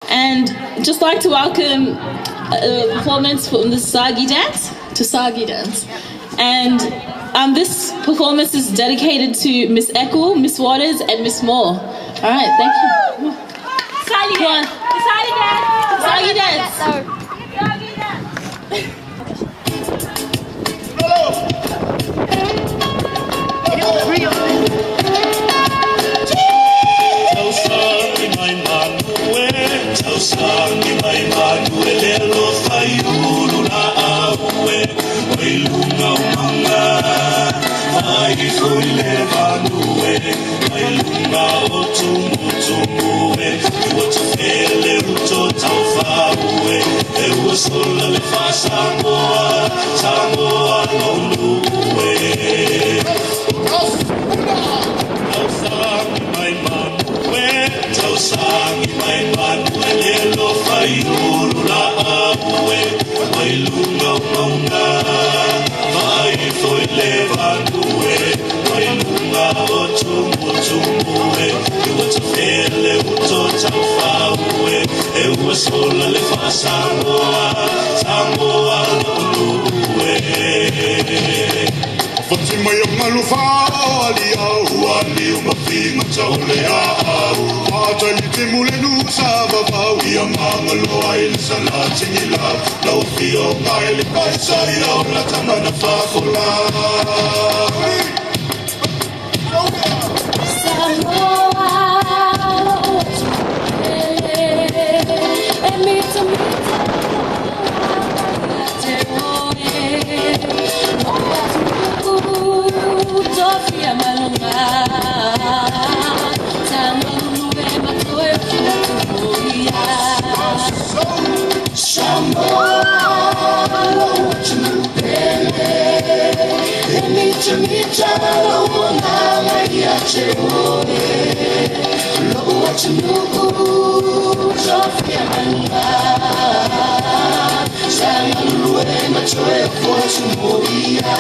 And just like to welcome a performance from the Sagi dance to Sagi dance. And this performance is dedicated to Miss Echo, Miss Waters, and Miss Moore. All right, thank you. Sagi dance. Sagi dance. Sagi dance. Sagi dance. Sangi mai manuele lo fai una aue wailunga umanga mai fuile manue wailunga otumutumuwe iwatufele utotaufaue ewusola le fasangoa sangoa loluwe Sangi mai manue Sangi mai manuele lo fai la aue wailunga umanga mai foi levanue wailunga otumutumuwe iwatufele utotaufaue ewusola le fasangoa sangoa loluwe Fatima ya malufao aliau ali umafinga tauleau Matalite mule nusa babau ya mangalo ay salatingila Lau fio kaili kaisa ya la tamana fakula Sofia Malunga, Samulu Matoe Fuya, Shamalo Chupele, Emicha Lona Maria Cheoe, Loa Chinuku, Sofia Malunga, Samulu Matoe Fuya.